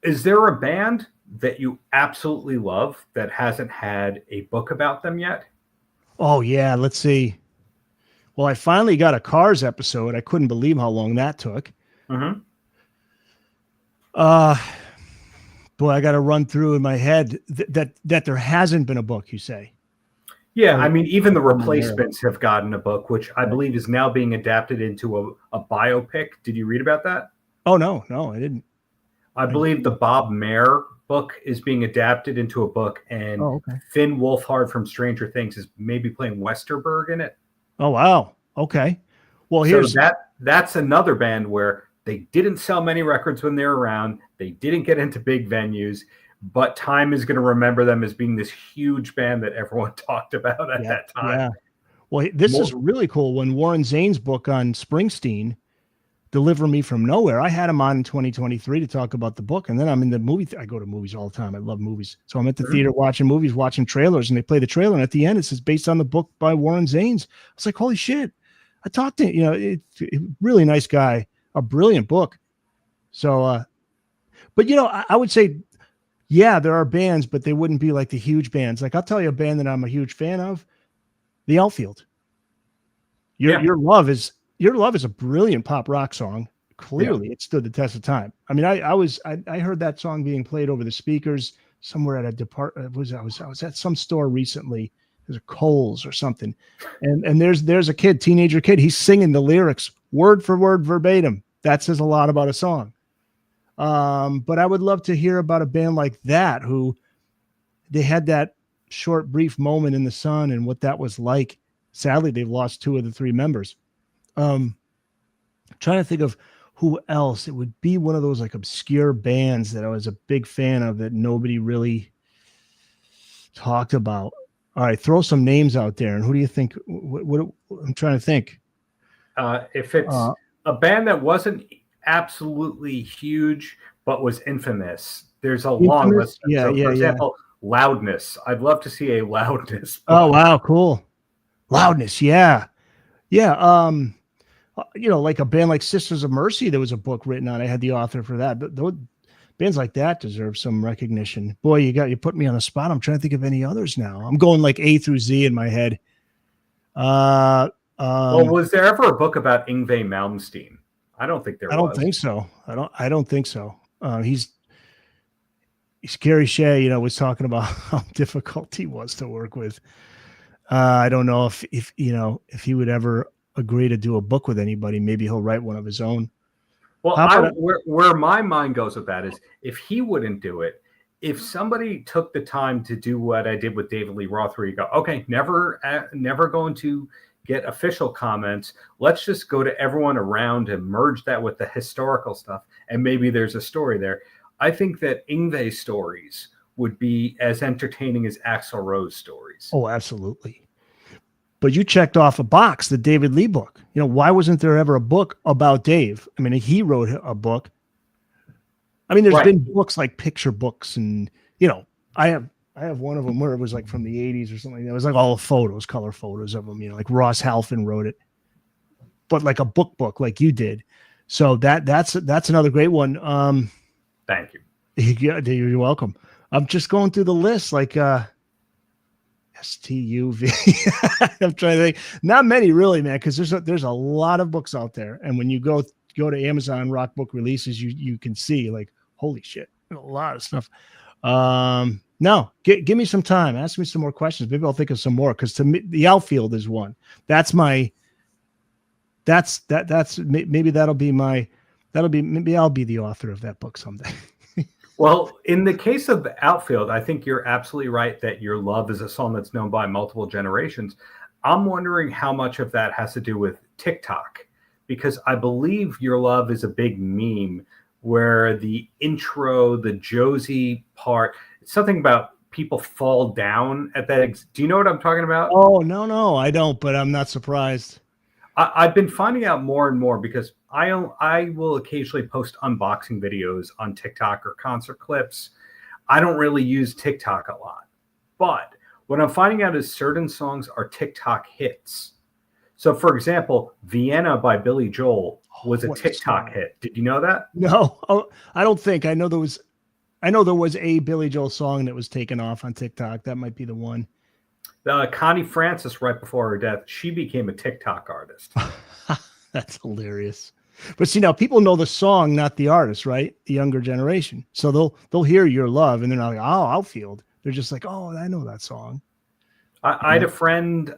Is there a band that you absolutely love that hasn't had a book about them yet? Oh, yeah. Let's see. Well, I finally got a Cars episode. I couldn't believe how long that took. Mm-hmm. Boy, I got to run through in my head that there hasn't been a book, you say? Yeah, I mean, even the Replacements have gotten a book, which I believe is now being adapted into a biopic. Did you read about that? Oh, no, I didn't. I believe the Bob Mayer book is being adapted into a book, and Finn Wolfhard from Stranger Things is maybe playing Westerberg in it. Oh, wow. Okay. Well, that's another band where they didn't sell many records when they were around. They didn't get into big venues, but time is going to remember them as being this huge band that everyone talked about at that time. Yeah. Well, this is really cool. When Warren Zane's book on Springsteen, Deliver Me From Nowhere, I had him on in 2023 to talk about the book. And then I'm in the movie. I go to movies all the time. I love movies. So I'm at the theater watching movies, watching trailers, and they play the trailer. And at the end, it says based on the book by Warren Zanes. I was like, holy shit. I talked to, really nice guy, a brilliant book. So, but I would say, yeah, there are bands, but they wouldn't be like the huge bands. Like I'll tell you a band that I'm a huge fan of, the Outfield. Your love is a brilliant pop rock song. Clearly, it stood the test of time. I mean, I heard that song being played over the speakers somewhere at I was at some store recently. There's a Kohl's or something, and there's a teenager kid. He's singing the lyrics word for word, verbatim. That says a lot about a song. But I would love to hear about a band like that who they had that short, brief moment in the sun and what that was like. Sadly, they've lost 2 of the 3 members. Trying to think of who else. It would be one of those like obscure bands that I was a big fan of that nobody really talked about. All right, throw some names out there. And who do you think? What I'm trying to think. If it's a band that wasn't absolutely huge but was infamous, there's a long list. For example, Loudness. I'd love to see a Loudness book. Oh wow, cool. Loudness, yeah. Like a band like Sisters of Mercy, there was a book written on. I had the author for that. But those bands like that deserve some recognition. Boy, you put me on the spot. I'm trying to think of any others now. I'm going like A through Z in my head. Well, was there ever a book about Yngwie Malmsteen? I don't think there was. I don't think so. I don't think so. He's Gary Shea, was talking about how difficult he was to work with. I don't know if he would ever agree to do a book with anybody. Maybe he'll write one of his own. Well, where my mind goes with that is if he wouldn't do it, if somebody took the time to do what I did with David Lee Roth, where you go, okay, never going to get official comments. Let's just go to everyone around and merge that with the historical stuff. And maybe there's a story there. I think that Yngwie stories would be as entertaining as Axl Rose stories. Oh, absolutely. But you checked off a box, the David Lee book. Why wasn't there ever a book about Dave? I mean, he wrote a book. I mean, there's been books like picture books, and I have one of them where it was like from the 80s or something. It was like all photos, color photos of them. Like Ross Halfin wrote it, but like a book like you did. So that's another great one. Thank you. You're welcome. I'm just going through the list, like STUV. I'm trying to think. Not many, really, man, because there's a lot of books out there, and when you go to Amazon Rock Book Releases, you can see like, holy shit, a lot of stuff. No, give me some time. Ask me some more questions. Maybe I'll think of some more, because to me, the Outfield is one. Maybe I'll be the author of that book someday. Well, in the case of the Outfield, I think you're absolutely right that Your Love is a song that's known by multiple generations. I'm wondering how much of that has to do with TikTok, because I believe Your Love is a big meme where the intro, the Josie part, something about people fall down at that. Do you know what I'm talking about? Oh, no, I don't, but I'm not surprised. I've been finding out more and more because I will occasionally post unboxing videos on TikTok or concert clips. I don't really use TikTok a lot, but what I'm finding out is certain songs are TikTok hits. So, for example, Vienna by Billy Joel was a TikTok hit. Did you know that? No, I don't think. I know there was a Billy Joel song that was taken off on TikTok. That might be the one. Connie Francis, right before her death, she became a TikTok artist. That's hilarious. But see, now people know the song, not the artist, right? The younger generation. So they'll hear Your Love and they're not like, oh, Outfield. They're just like, oh, I know that song. I had a friend,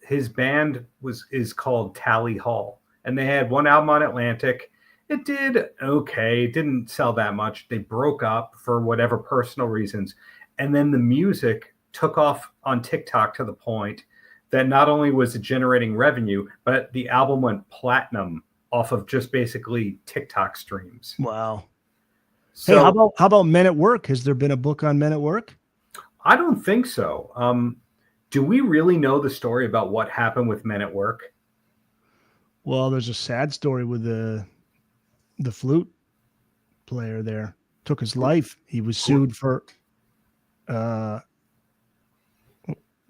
his band is called Tally Hall, and they had one album on Atlantic. It did okay. It didn't sell that much. They broke up for whatever personal reasons. And then the music took off on TikTok to the point that not only was it generating revenue, but the album went platinum off of just basically TikTok streams. Wow. So, hey, how about Men at Work? Has there been a book on Men at Work? I don't think so. Do we really know the story about what happened with Men at Work? Well, there's a sad story with the flute player there. Took his life. He was sued for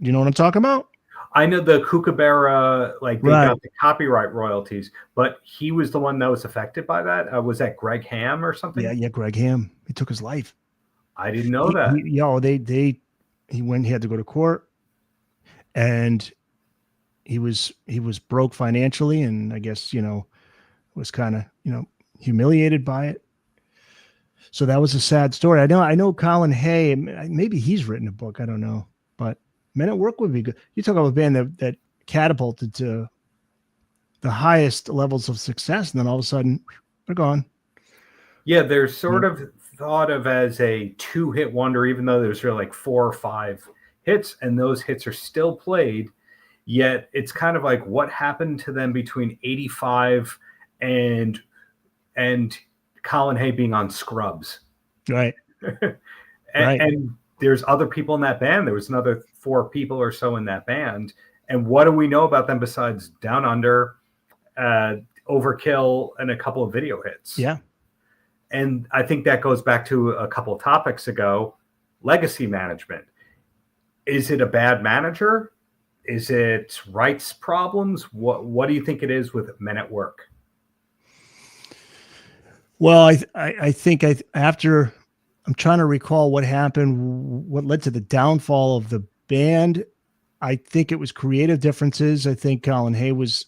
you know what I'm talking about? I know the Kookaburra, like they Right. got the copyright royalties, but he was the one that was affected by that. Was that Greg Ham or something? Yeah, Greg Ham. He took his life. I didn't know that. He went. He had to go to court, and he was broke financially, and I guess was kind of humiliated by it. So that was a sad story. I know Colin Hay. Maybe he's written a book. I don't know, but Men at Work would be good. You talk about a band that catapulted to the highest levels of success, and then all of a sudden they're gone. Yeah, they're sort of thought of as a 2-hit wonder, even though there's really like 4 or 5 hits, and those hits are still played. Yet it's kind of like what happened to them between 85 and Colin Hay being on Scrubs. Right. And there's other people in that band. There was another 4 people or so in that band. And what do we know about them besides Down Under, Overkill, and a couple of video hits? Yeah. And I think that goes back to a couple of topics ago, legacy management. Is it a bad manager? Is it rights problems? What do you think it is with Men at Work? Well, I think after I'm trying to recall what happened, what led to the downfall of the band. I think it was creative differences. I think Colin Hay was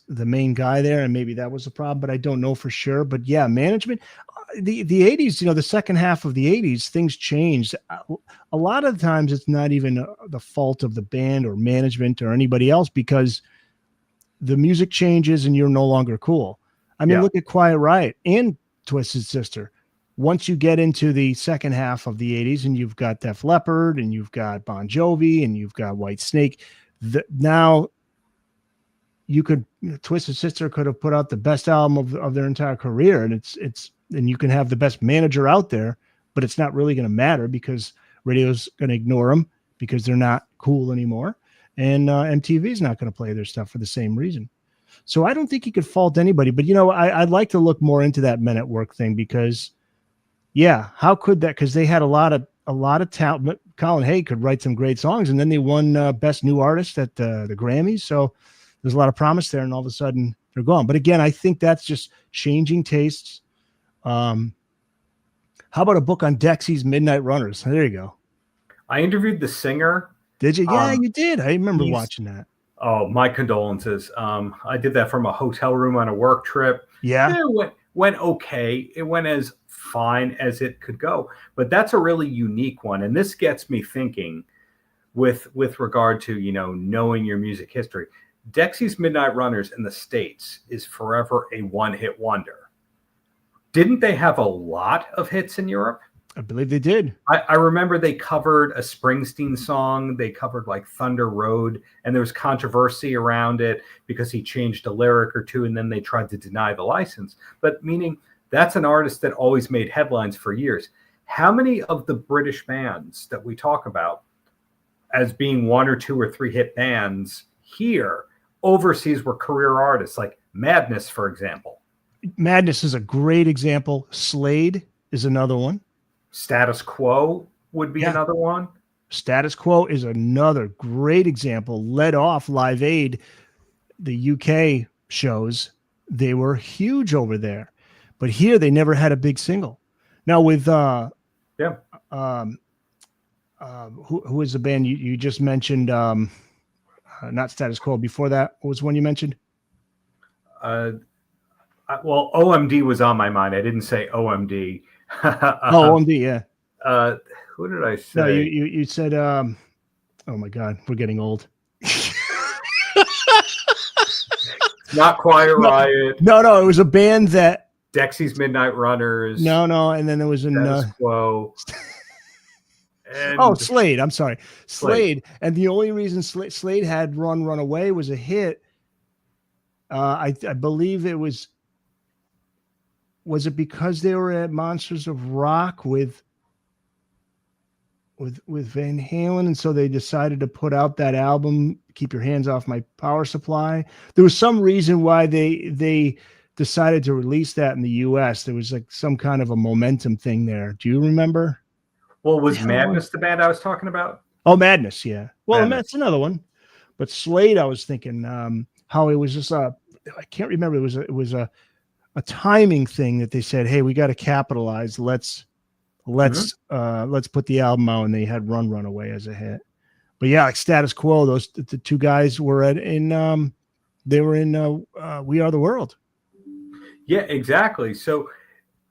the main guy there, and maybe that was the problem, but I don't know for sure. But yeah, management, the 80s, the second half of the 80s, things changed. A lot of times it's not even the fault of the band or management or anybody else, because the music changes and you're no longer cool. I mean, look at Quiet Riot and Twisted Sister. Once you get into the second half of the 80s and you've got Def Leppard and you've got Bon Jovi and you've got White Snake, now Twisted Sister could have put out the best album of their entire career, and and you can have the best manager out there, but it's not really going to matter because radio's going to ignore them because they're not cool anymore, and MTV's not going to play their stuff for the same reason. So I don't think you could fault anybody, but I'd like to look more into that Men at Work thing, because how could that? Because they had a lot of talent. Colin Hay could write some great songs, and then they won Best New Artist at the Grammys. So there's a lot of promise there, and all of a sudden they're gone. But again, I think that's just changing tastes. How about a book on Dexy's Midnight Runners? There you go. I interviewed the singer. Did you? Yeah, you did. I remember watching that. Oh, my condolences. I did that from a hotel room on a work trip. Yeah. It went okay. It went as fine as it could go. But that's a really unique one. And this gets me thinking with regard to, knowing your music history. Dexy's Midnight Runners in the States is forever a one-hit wonder. Didn't they have a lot of hits in Europe? I believe they did. I remember they covered a Springsteen song. They covered like Thunder Road, and there was controversy around it because he changed a lyric or two, and then they tried to deny the license. But meaning that's an artist that always made headlines for years. How many of the British bands that we talk about as being 1 or 2 or 3 hit bands here overseas were career artists, like Madness, for example? Madness is a great example. Slade is another one. Status Quo would be another one. Status Quo is another great example. Led off Live Aid, the UK shows, they were huge over there, but here they never had a big single. Now with who is the band you just mentioned? Not Status Quo. Before that, what was one you mentioned? Well, OMD was on my mind. I didn't say OMD. OMD, yeah. Who did I say? No, you said. Oh my God, we're getting old. Not Quiet Riot. No, it was a band that. Dexy's Midnight Runners. No, and then there was Status Quo. Slade. I'm sorry, Slade. And the only reason Slade had Run Away was a hit. I believe it was. Was it because they were at Monsters of Rock with Van Halen, and so they decided to put out that album, Keep Your Hands Off My Power Supply? There was some reason why they decided to release that in the U.S. There was like some kind of a momentum thing there. Do you remember? Well, was Madness the band I was talking about? Oh, Madness, yeah. Well, Madness. that's another one. But Slade, I was thinking how it was just I can't remember. It was a timing thing that they said, hey, we got to capitalize. Let's put the album out, and they had Run Away as a hit. But yeah, like Status Quo, the two guys were in We Are the World. Yeah, exactly. So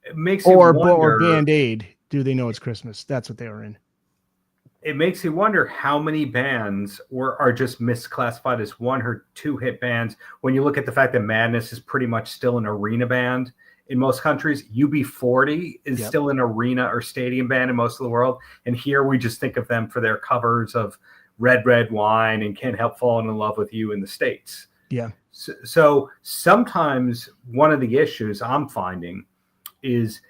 it makes you wonder. Or Band-Aid, Do They Know It's Christmas? That's what they were in. It makes you wonder how many bands are just misclassified as one or two hit bands. When you look at the fact that Madness is pretty much still an arena band in most countries, UB40 is still an arena or stadium band in most of the world. And here we just think of them for their covers of Red, Red Wine and Can't Help Falling in Love with You in the States. Yeah. So sometimes one of the issues I'm finding is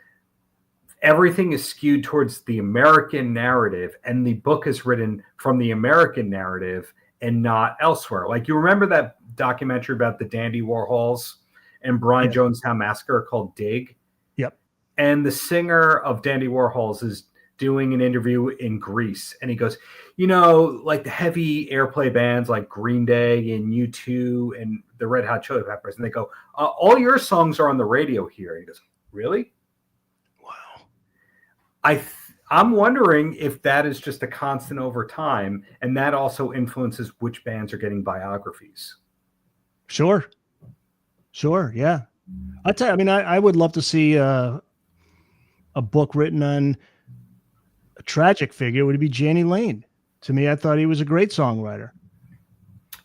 everything is skewed towards the American narrative, and the book is written from the American narrative and not elsewhere. Like, you remember that documentary about the Dandy Warhols and Brian Jonestown Massacre called Dig? Yep. And the singer of Dandy Warhols is doing an interview in Greece, and he goes, like the heavy airplay bands like Green Day and U2 and the Red Hot Chili Peppers, and they go, all your songs are on the radio here. And he goes, really? I'm wondering if that is just a constant over time, and that also influences which bands are getting biographies. Sure. Yeah. I'll tell you, I mean, I would love to see a book written on a tragic figure. Would it be Jani Lane? To me, I thought he was a great songwriter.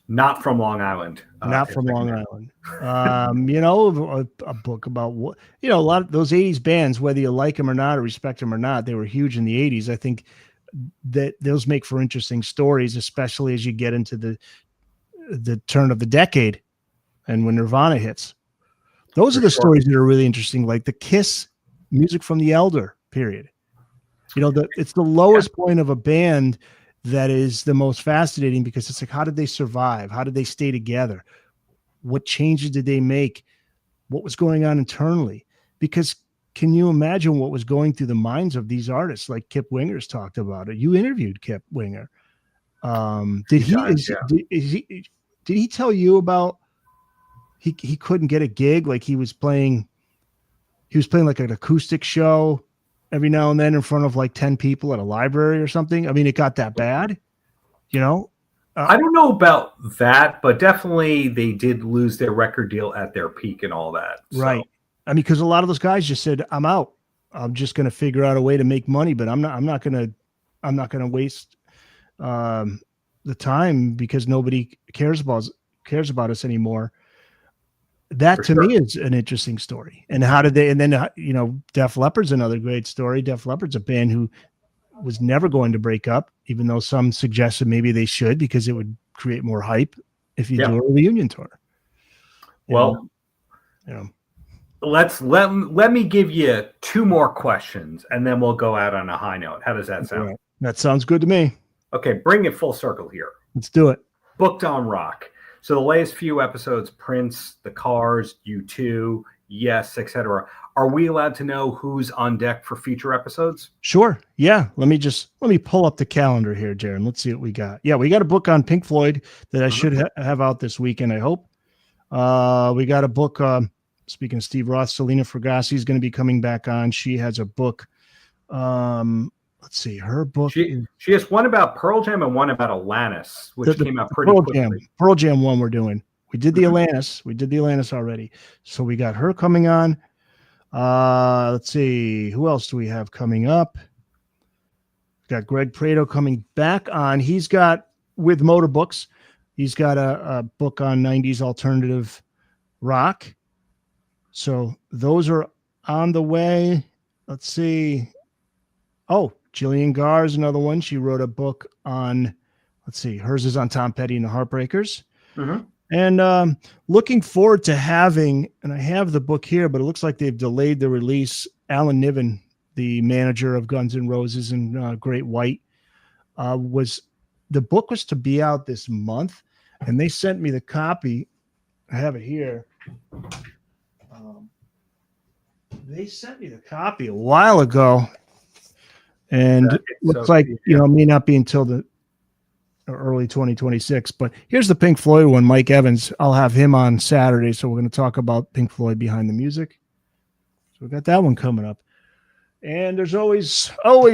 Not from Long Island. Not from Long Island. A book about what, a lot of those 80s bands, whether you like them or not, or respect them or not, they were huge in the 80s. I think that those make for interesting stories, especially as you get into the turn of the decade and when Nirvana hits. Those are the stories that are really interesting, like the Kiss Music from the Elder period. It's the lowest point of a band that is the most fascinating, because it's like, how did they survive? How did they stay together? What changes did they make? What was going on internally? Because can you imagine what was going through the minds of these artists? Like Kip Winger's talked about it. You interviewed Kip Winger. Did he tell you about he couldn't get a gig? Like he was playing like an acoustic show every now and then in front of like 10 people at a library or something. I mean, it got that bad, I don't know about that, but definitely they did lose their record deal at their peak and all that. Right. I mean, because a lot of those guys just said, I'm out. I'm just going to figure out a way to make money, but I'm not going to waste the time because nobody cares about us anymore. That to me is an interesting story. And how did they, and then, Def Leppard's another great story. Def Leppard's a band who was never going to break up, even though some suggested maybe they should, because it would create more hype if you do a reunion tour. Let me give you two more questions and then we'll go out on a high note. How does that sound? Right. That sounds good to me. Okay. Bring it full circle here. Let's do it. Booked on Rock. So the latest few episodes, Prince, The Cars, U2, Yes, etc. Are we allowed to know who's on deck for future episodes? Sure. Yeah. Let me pull up the calendar here, Jaron. Let's see what we got. Yeah, we got a book on Pink Floyd that I should have out this weekend, I hope. We got a book, speaking of Steve Roth, Selena Fragassi is going to be coming back on. She has a book. Let's see, her book. She has one about Pearl Jam and one about Alanis, which came out pretty quickly. Pearl Jam one we're doing. We did the Alanis. We did the Alanis already. So we got her coming on. Let's see. Who else do we have coming up? We got Greg Prado coming back on. He's got, with Motor Books, he's got a book on 90s alternative rock. So those are on the way. Let's see. Oh, Jillian Garr is another one. She wrote a book on, let's see, hers is on Tom Petty and the Heartbreakers. Mm-hmm. And looking forward to having, and I have the book here, but it looks like they've delayed the release. Alan Niven, the manager of Guns N' Roses and Great White, the book was to be out this month, and they sent me the copy. I have it here. They sent me the copy a while ago. And it looks like, it may not be until or early 2026. But here's the Pink Floyd one, Mike Evans. I'll have him on Saturday, so we're going to talk about Pink Floyd behind the music. So we got that one coming up. And there's always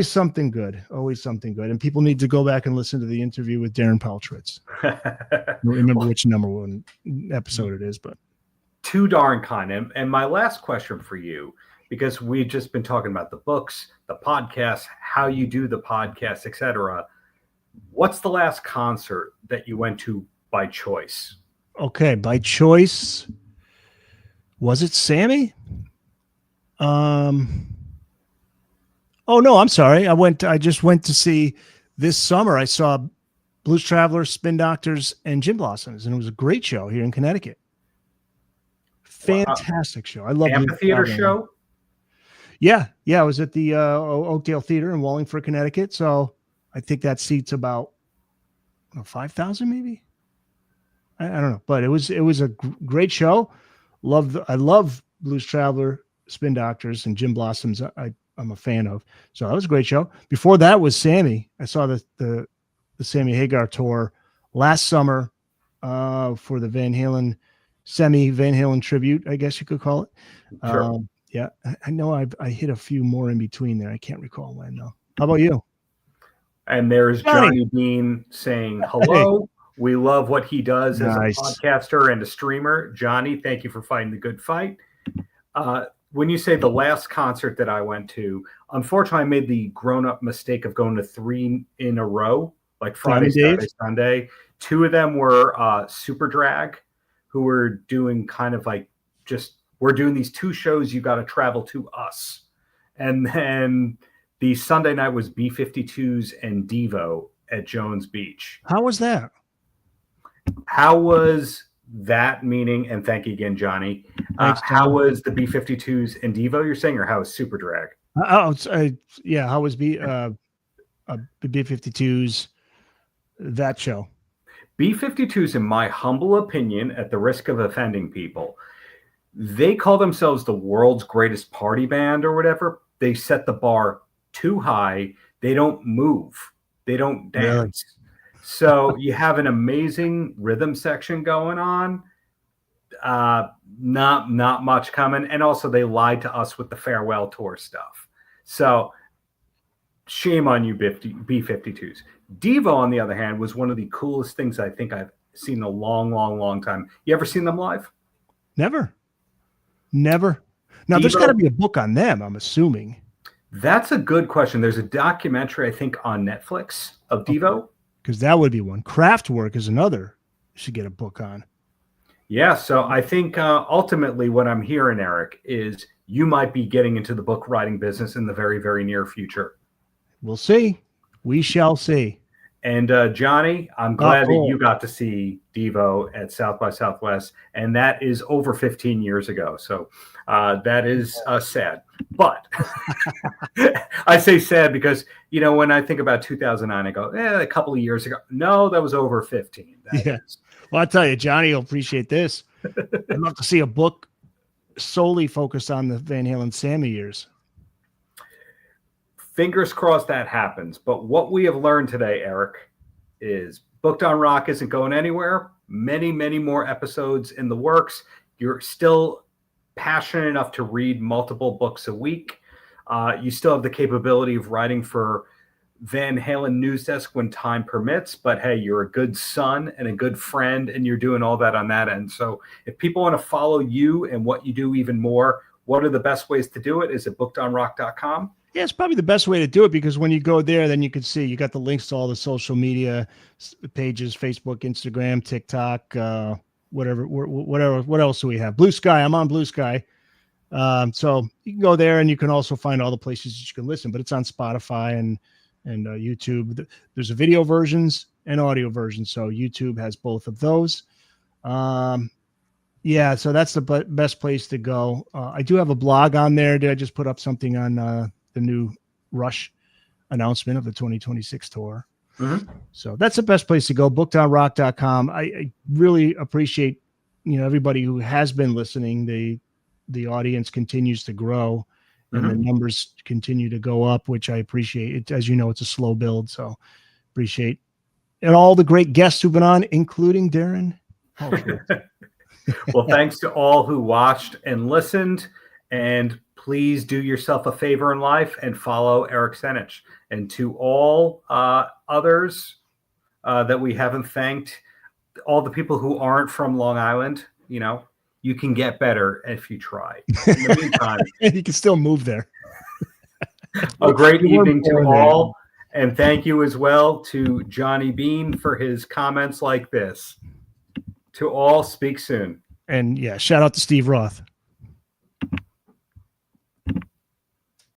something good, and people need to go back and listen to the interview with Darren Paltritz. I don't remember which number one episode it is, but too darn kind. And my last question for you, because we've just been talking about the books, the podcast, how you do the podcast, etc. What's the last concert that you went to by choice? Okay, by choice. Was it Sammy? Oh no, I'm sorry. I just went to see this summer. I saw Blues Travelers, Spin Doctors, and Gin Blossoms, and it was a great show here in Connecticut. Fantastic show. I love amphitheater show. Yeah. I was at the Oakdale Theater in Wallingford, Connecticut. So I think that seats about 5,000 maybe. I don't know, but it was a great show. I love Blues Traveler, Spin Doctors, and Gin Blossoms. I'm a fan of. So that was a great show. Before that was Sammy. I saw the Sammy Hagar tour last summer for the Van Halen Van Halen tribute, I guess you could call it. Sure. Yeah, I know I hit a few more in between there. I can't recall when though. How about you? And there's Johnny Bean saying hello. Hey. We love what he does as a podcaster and a streamer. Johnny, thank you for fighting the good fight. When you say the last concert that I went to, unfortunately, I made the grown-up mistake of going to 3 in a row, like Friday, Saturday, Sunday. 2 of them were Super Drag, who were doing kind of like we're doing these 2 shows, you got to travel to us. And then the Sunday night was B-52s and Devo at Jones Beach. How was that? How was that meaning? And thank you again, Johnny. How was the B-52s and Devo, you're saying, or how was Super Drag? How was B-52s, that show? B-52s, in my humble opinion, at the risk of offending people, they call themselves the world's greatest party band or whatever. They set the bar too high. They don't move. They don't dance. Really? So you have an amazing rhythm section going on. Not much coming. And also they lied to us with the farewell tour stuff. So shame on you, B-52s. Devo, on the other hand, was one of the coolest things I think I've seen in a long time. You ever seen them live? Never. Now Devo, there's got to be a book on them, I'm assuming. That's a good question. There's a documentary, I think, on Netflix of Devo. Because that would be one. Kraftwerk is another you should get a book on. Yeah, so I think ultimately what I'm hearing, Eric, is you might be getting into the book writing business in the very, very near future. We'll see. We shall see. And Johnny, I'm glad that you got to see Devo at South by Southwest, and that is over 15 years ago. So that is sad. But I say sad because, when I think about 2009, I go, a couple of years ago. No, that was over 15. Well, I'll tell you, Johnny will appreciate this. I'd love to see a book solely focused on the Van Halen Sammy years. Fingers crossed that happens. But what we have learned today, Eric, is Booked on Rock isn't going anywhere. Many, many more episodes in the works. You're still passionate enough to read multiple books a week. You still have the capability of writing for Van Halen News Desk when time permits. But hey, you're a good son and a good friend, and you're doing all that on that end. So if people want to follow you and what you do even more, what are the best ways to do it? Is it bookedonrock.com? Yeah, it's probably the best way to do it because when you go there, then you can see you got the links to all the social media pages, Facebook, Instagram, TikTok, whatever. What else do we have? Blue Sky. I'm on Blue Sky. So you can go there and you can also find all the places that you can listen, but it's on Spotify and YouTube. There's a video versions and audio versions. So YouTube has both of those. Yeah, so that's the best place to go. I do have a blog on there. Did I just put up something on the new Rush announcement of the 2026 tour? Mm-hmm. So that's the best place to go, bookedonrock.com. I really appreciate, everybody who has been listening. The audience continues to grow and the numbers continue to go up, which I appreciate. It, as you know, it's a slow build. So appreciate and all the great guests who've been on, including Darren. Well, thanks to all who watched and listened, and please do yourself a favor in life and follow Eric Senich. And to all others that we haven't thanked, all the people who aren't from Long Island, you can get better if you try. In the meantime, you can still move there. A great evening to all. And thank you as well to Johnny Bean for his comments like this. To all, speak soon. And yeah, shout out to Steve Roth.